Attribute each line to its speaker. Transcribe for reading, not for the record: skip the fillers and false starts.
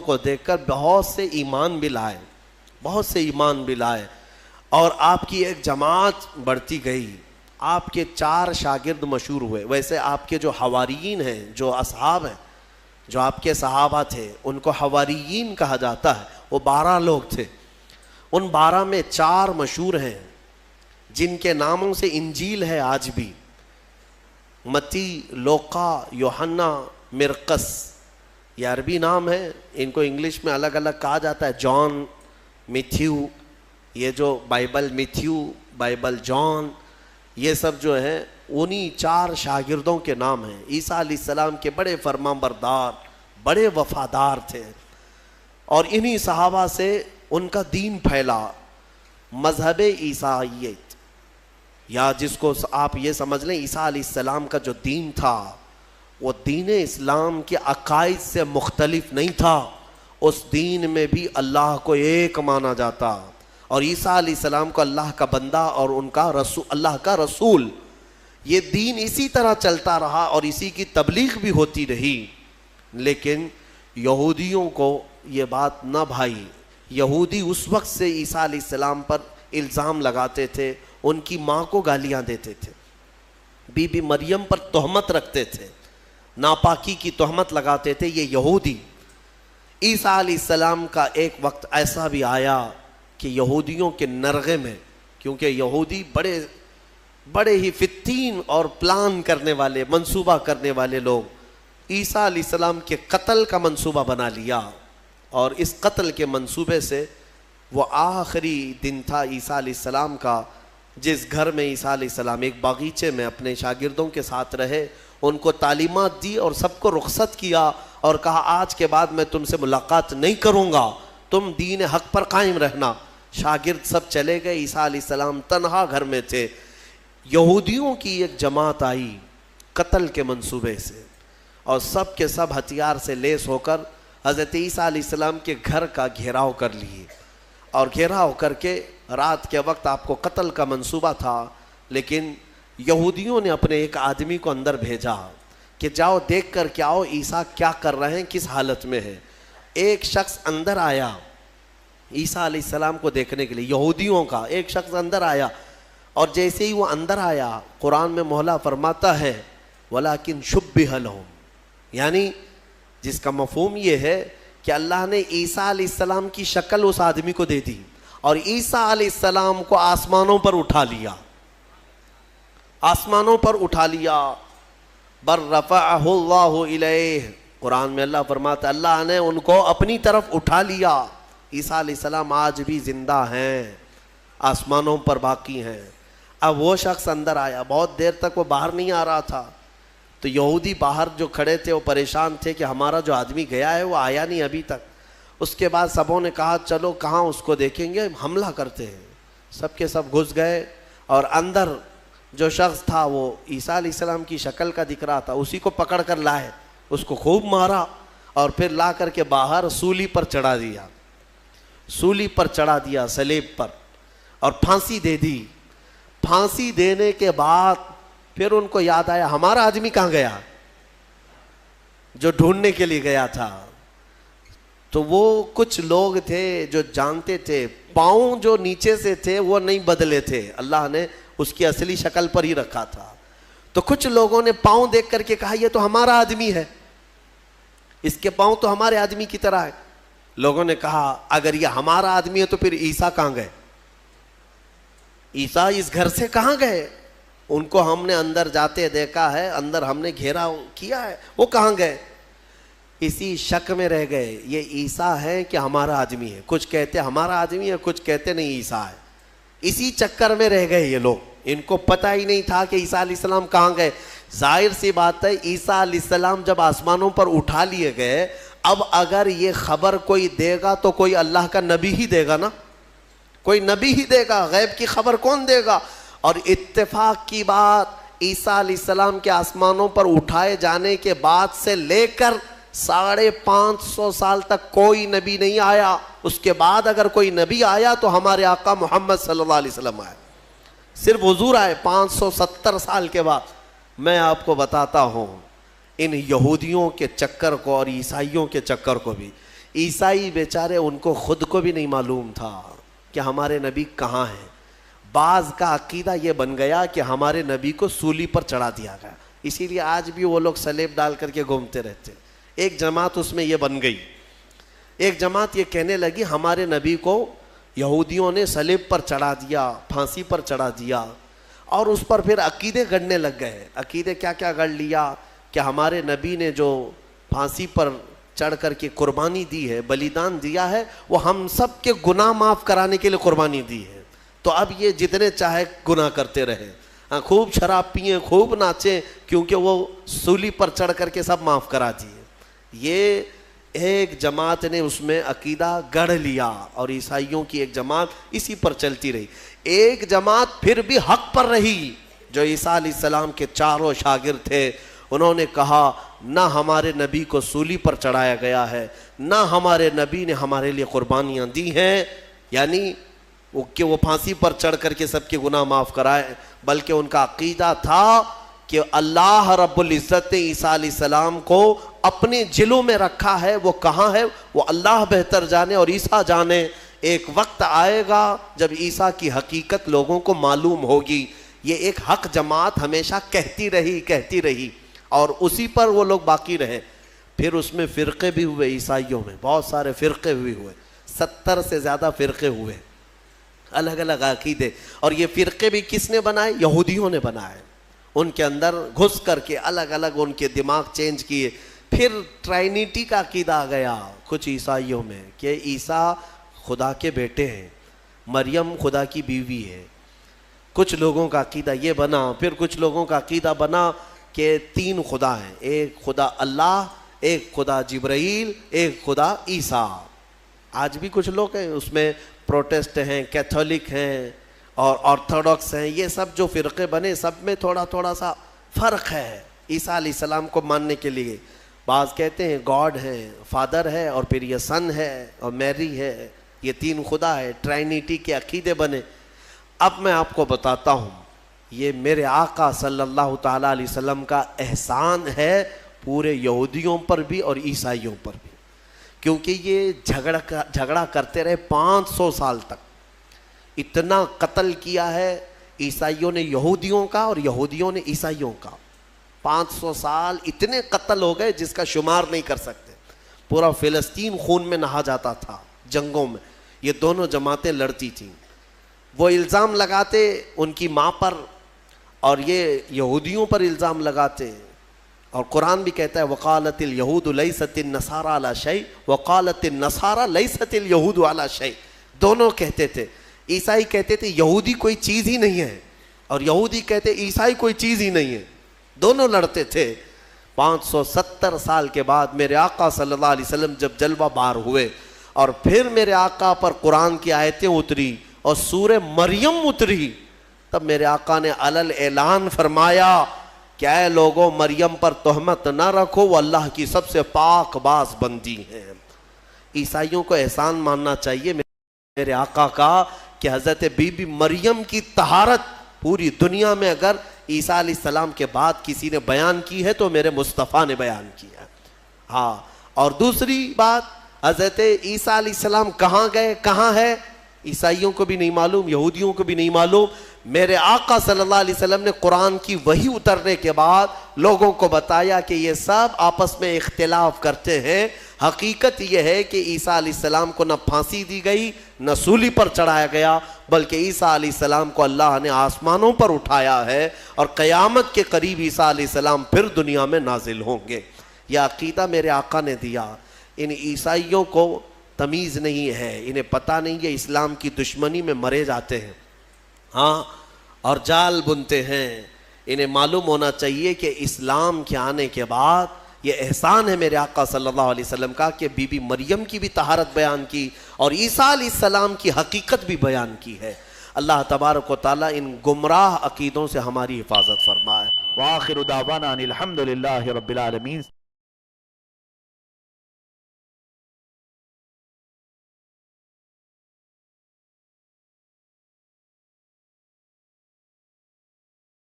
Speaker 1: کو دیکھ کر بہت سے ایمان بھی لائے، بہت سے ایمان بھی لائے، اور آپ کی ایک جماعت بڑھتی گئی۔ آپ کے 4 شاگرد مشہور ہوئے۔ ویسے آپ کے جو حواریین ہیں، جو اصحاب ہیں، جو آپ کے صحابہ تھے، ان کو حواریین کہا جاتا ہے۔ وہ 12 لوگ تھے، ان 12 میں 4 مشہور ہیں جن کے ناموں سے انجیل ہے آج بھی، متی، لوقا، یوحنا، مرقس۔ یہ عربی نام ہے، ان کو انگلش میں الگ الگ کہا جاتا ہے، جان، میتھیو۔ یہ جو بائبل میتھیو، بائبل جان، یہ سب جو ہے انہی 4 شاگردوں کے نام ہیں۔ عیسیٰ علیہ السلام کے بڑے فرمانبردار، بڑے وفادار تھے، اور انہی صحابہ سے ان کا دین پھیلا، مذہب عیسائیت، یا جس کو آپ یہ سمجھ لیں عیسیٰ علیہ السلام کا جو دین تھا وہ دین اسلام کے عقائد سے مختلف نہیں تھا۔ اس دین میں بھی اللہ کو ایک مانا جاتا، اور عیسیٰ علیہ السلام کو اللہ کا بندہ اور ان کا رسول، اللہ کا رسول۔ یہ دین اسی طرح چلتا رہا اور اسی کی تبلیغ بھی ہوتی رہی، لیکن یہودیوں کو یہ بات نہ بھائی۔ یہودی اس وقت سے عیسیٰ علیہ السلام پر الزام لگاتے تھے، ان کی ماں کو گالیاں دیتے تھے، بی بی مریم پر تہمت رکھتے تھے، ناپاکی کی تہمت لگاتے تھے یہ یہودی۔ عیسیٰ علیہ السلام کا ایک وقت ایسا بھی آیا کہ یہودیوں کے نرغے میں، کیونکہ یہودی بڑے ہی فتین اور پلان کرنے والے، منصوبہ کرنے والے لوگ، عیسیٰ علیہ السلام کے قتل کا منصوبہ بنا لیا، اور اس قتل کے منصوبے سے وہ آخری دن تھا عیسیٰ علیہ السلام کا، جس گھر میں عیسیٰ علیہ السلام ایک باغیچے میں اپنے شاگردوں کے ساتھ رہے، ان کو تعلیمات دی اور سب کو رخصت کیا، اور کہا آج کے بعد میں تم سے ملاقات نہیں کروں گا، تم دین حق پر قائم رہنا۔ شاگرد سب چلے گئے، عیسیٰ علیہ السلام تنہا گھر میں تھے۔ یہودیوں کی ایک جماعت آئی قتل کے منصوبے سے، اور سب کے سب ہتھیار سے لیس ہو کر حضرت عیسیٰ علیہ السلام کے گھر کا گھیراؤ کر لیے، اور گھیراؤ کر کے رات کے وقت آپ کو قتل کا منصوبہ تھا، لیکن یہودیوں نے اپنے ایک آدمی کو اندر بھیجا کہ جاؤ دیکھ کر کے آؤ عیسیٰ کیا کر رہے ہیں، کس حالت میں ہے۔ ایک شخص اندر آیا عیسیٰ علیہ السلام کو دیکھنے کے لیے، یہودیوں کا ایک شخص اندر آیا، اور جیسے ہی وہ اندر آیا، قرآن میں مولا فرماتا ہے وَلَكِنْ شُبِّهَ لَهُمْ، یعنی جس کا مفہوم یہ ہے کہ اللہ نے عیسیٰ علیہ السلام کی شکل اس آدمی کو دے دی، اور عیسیٰ علیہ السلام کو آسمانوں پر اٹھا لیا، آسمانوں پر اٹھا لیا۔ بر رفعہ اللہ الیہ، قرآن میں اللہ فرماتا ہے اللہ نے ان کو اپنی طرف اٹھا لیا۔ عیسیٰ علیہ السلام آج بھی زندہ ہیں، آسمانوں پر باقی ہیں۔ اب وہ شخص اندر آیا، بہت دیر تک وہ باہر نہیں آ رہا تھا، تو یہودی باہر جو کھڑے تھے وہ پریشان تھے کہ ہمارا جو آدمی گیا ہے وہ آیا نہیں ابھی تک۔ اس کے بعد سبوں نے کہا چلو کہاں اس کو دیکھیں گے، حملہ کرتے ہیں۔ سب کے سب گھس گئے، اور اندر جو شخص تھا وہ عیسیٰ علیہ السلام کی شکل کا دکھ رہا تھا، اسی کو پکڑ کر لائے، اس کو خوب مارا، اور پھر لا کر کے باہر سولی پر چڑھا دیا، سولی پر چڑھا دیا، صلیب پر، اور پھانسی دے دی۔ پھانسی دینے کے بعد پھر ان کو یاد آیا ہمارا آدمی کہاں گیا جو ڈھونڈنے کے لیے گیا تھا۔ تو وہ کچھ لوگ تھے جو جانتے تھے، پاؤں جو نیچے سے تھے وہ نہیں بدلے تھے، اللہ نے اس کی اصلی شکل پر ہی رکھا تھا۔ تو کچھ لوگوں نے پاؤں دیکھ کر کے کہا یہ تو ہمارا آدمی ہے، اس کے پاؤں تو ہمارے آدمی کی طرح ہے۔ لوگوں نے کہا اگر یہ ہمارا آدمی ہے تو پھر عیسیٰ کہاں گئے، عیسیٰ اس گھر سے کہاں گئے؟ ان کو ہم نے اندر جاتے دیکھا ہے، اندر ہم نے گھیرا کیا ہے، وہ کہاں گئے؟ اسی شک میں رہ گئے یہ عیسیٰ ہے کہ ہمارا آدمی ہے۔ کچھ کہتے ہمارا آدمی ہے، کچھ کہتے نہیں عیسیٰ ہے۔ اسی چکر میں رہ گئے یہ لوگ، ان کو پتہ ہی نہیں تھا کہ عیسیٰ علیہ السلام کہاں گئے۔ ظاہر سی بات ہے عیسیٰ علیہ السلام جب آسمانوں پر اٹھا لیے گئے، اب اگر یہ خبر کوئی دے گا تو کوئی اللہ کا نبی ہی دے گا نا، کوئی نبی ہی دے گا، غیب کی خبر کون دے گا؟ اور اتفاق کی بات عیسیٰ علیہ السلام کے آسمانوں پر اٹھائے جانے کے بعد سے لے کر 550 سال تک کوئی نبی نہیں آیا۔ اس کے بعد اگر کوئی نبی آیا تو ہمارے آقا محمد صلی اللہ علیہ وسلم آئے، صرف حضور آئے 570 سال کے بعد۔ میں آپ کو بتاتا ہوں ان یہودیوں کے چکر کو اور عیسائیوں کے چکر کو بھی، عیسائی بیچارے ان کو خود کو بھی نہیں معلوم تھا کہ ہمارے نبی کہاں ہیں. بعض کا عقیدہ یہ بن گیا کہ ہمارے نبی کو سولی پر چڑھا دیا گیا, اسی لیے آج بھی وہ لوگ سلیب ڈال کر کے گھومتے رہتے. ایک جماعت اس میں یہ بن گئی, ایک جماعت یہ کہنے لگی ہمارے نبی کو یہودیوں نے سلیب پر چڑھا دیا, پھانسی پر چڑھا دیا, اور اس پر پھر عقیدے گڑنے لگ گئے. عقیدے کیا کیا گڑ لیا کہ ہمارے نبی نے جو پھانسی پر چڑھ کر کے قربانی دی ہے, بلیدان دیا ہے, وہ ہم سب کے گناہ معاف کرانے کے لیے قربانی دی ہے. تو اب یہ جتنے چاہے گناہ کرتے رہے, خوب شراب پئیں, خوب ناچیں, کیونکہ وہ سولی پر چڑھ کر کے سب معاف کرا دیے. یہ ایک جماعت نے اس میں عقیدہ گڑھ لیا, اور عیسائیوں کی ایک جماعت اسی پر چلتی رہی. ایک جماعت پھر بھی حق پر رہی, جو عیسیٰ علیہ السلام کے چاروں شاگرد تھے. انہوں نے کہا نہ ہمارے نبی کو سولی پر چڑھایا گیا ہے, نہ ہمارے نبی نے ہمارے لیے قربانیاں دی ہیں, یعنی کہ وہ پھانسی پر چڑھ کر کے سب کے گناہ معاف کرائے, بلکہ ان کا عقیدہ تھا کہ اللہ رب العزت نے عیسیٰ علیہ السلام کو اپنے جلوں میں رکھا ہے. وہ کہاں ہے وہ اللہ بہتر جانے اور عیسیٰ جانے. ایک وقت آئے گا جب عیسیٰ کی حقیقت لوگوں کو معلوم ہوگی. یہ ایک حق جماعت ہمیشہ کہتی رہی اور اسی پر وہ لوگ باقی رہے. پھر اس میں فرقے بھی ہوئے, عیسائیوں میں بہت سارے فرقے بھی ہوئے, 70 سے زیادہ فرقے ہوئے, الگ الگ عقیدے. اور یہ فرقے بھی کس نے بنائے؟ یہودیوں نے بنائے. ان کے اندر گھس کر کے الگ الگ ان کے دماغ چینج کیے. پھر ٹرائنیٹی کا عقیدہ آ گیا کچھ عیسائیوں میں کہ عیسیٰ خدا کے بیٹے ہیں, مریم خدا کی بیوی ہے. کچھ لوگوں کا عقیدہ یہ بنا. پھر کچھ لوگوں کا عقیدہ بنا کہ 3 خدا ہیں, ایک خدا اللہ, ایک خدا جبرائیل, ایک خدا عیسیٰ. آج بھی کچھ لوگ ہیں اس میں, پروٹسٹ ہیں, کیتھولک ہیں اور آرتھوڈاکس ہیں. یہ سب جو فرقے بنے سب میں تھوڑا تھوڑا سا فرق ہے عیسیٰ علیہ السلام کو ماننے کے لیے. بعض کہتے ہیں گاڈ ہے, فادر ہے, اور پھر یہ سن ہے اور میری ہے, یہ 3 خدا ہے. ٹرائنیٹی کے عقیدے بنے. اب میں آپ کو بتاتا ہوں, یہ میرے آقا صلی اللہ تعالیٰ علیہ وسلم کا احسان ہے پورے یہودیوں پر بھی اور عیسائیوں پر بھی, کیونکہ یہ جھگڑا کرتے رہے 500 سال تک. اتنا قتل کیا ہے عیسائیوں نے یہودیوں کا اور یہودیوں نے عیسائیوں کا. 500 سال اتنے قتل ہو گئے جس کا شمار نہیں کر سکتے. پورا فلسطین خون میں نہا جاتا تھا جنگوں میں. یہ دونوں جماعتیں لڑتی تھیں. وہ الزام لگاتے ان کی ماں پر, اور یہ یہودیوں پر الزام لگاتے. اور قرآن بھی کہتا ہے وقالت اليہود لیست النصارى علی شیء وقالت النصارى لیست اليہود علی شیء. دونوں کہتے تھے. عیسائی کہتے تھے یہودی کوئی چیز ہی نہیں ہے, اور یہودی کہتے عیسائی کوئی چیز ہی نہیں ہے. دونوں لڑتے تھے. 570 سال کے بعد میرے آقا صلی اللہ علیہ وسلم جب جلوہ بار ہوئے, اور پھر میرے آقا پر قرآن کی آیتیں اتری اور سورہ مریم اتری, تب میرے آقا نے علل اعلان فرمایا کہ اے لوگوں مریم پر تہمت نہ رکھو, وہ اللہ کی سب سے پاک باز بندی ہیں. عیسائیوں کو احسان ماننا چاہیے میرے آقا کا کہ حضرت بی بی مریم کی طہارت پوری دنیا میں اگر عیسیٰ علیہ السلام کے بعد کسی نے بیان کی ہے تو میرے مصطفیٰ نے بیان کیا. ہاں, اور دوسری بات, حضرت عیسیٰ علیہ السلام کہاں گئے, کہاں ہے, عیسائیوں کو بھی نہیں معلوم, یہودیوں کو بھی نہیں معلوم. میرے آقا صلی اللہ علیہ وسلم نے قرآن کی وحی اترنے کے بعد لوگوں کو بتایا کہ یہ سب آپس میں اختلاف کرتے ہیں. حقیقت یہ ہے کہ عیسیٰ علیہ السلام کو نہ پھانسی دی گئی, نہ سولی پر چڑھایا گیا, بلکہ عیسیٰ علیہ السلام کو اللہ نے آسمانوں پر اٹھایا ہے, اور قیامت کے قریب عیسیٰ علیہ السلام پھر دنیا میں نازل ہوں گے. یہ عقیدہ میرے آقا نے دیا. ان عیسائیوں کو تمیز نہیں ہے, انہیں پتہ نہیں ہے اسلام کی دشمنی میں مرے جاتے ہیں, ہاں, اور جال بنتے ہیں. انہیں معلوم ہونا چاہیے کہ اسلام کے آنے کے بعد یہ احسان ہے میرے آقا صلی اللہ علیہ وسلم کا کہ بی بی مریم کی بھی طہارت بیان کی اور عیسیٰ علیہ السلام کی حقیقت بھی بیان کی ہے. اللہ تبارک و تعالیٰ ان گمراہ عقیدوں سے ہماری حفاظت فرمائے.
Speaker 2: وآخر دعوانا ان الحمد للہ رب العالمین.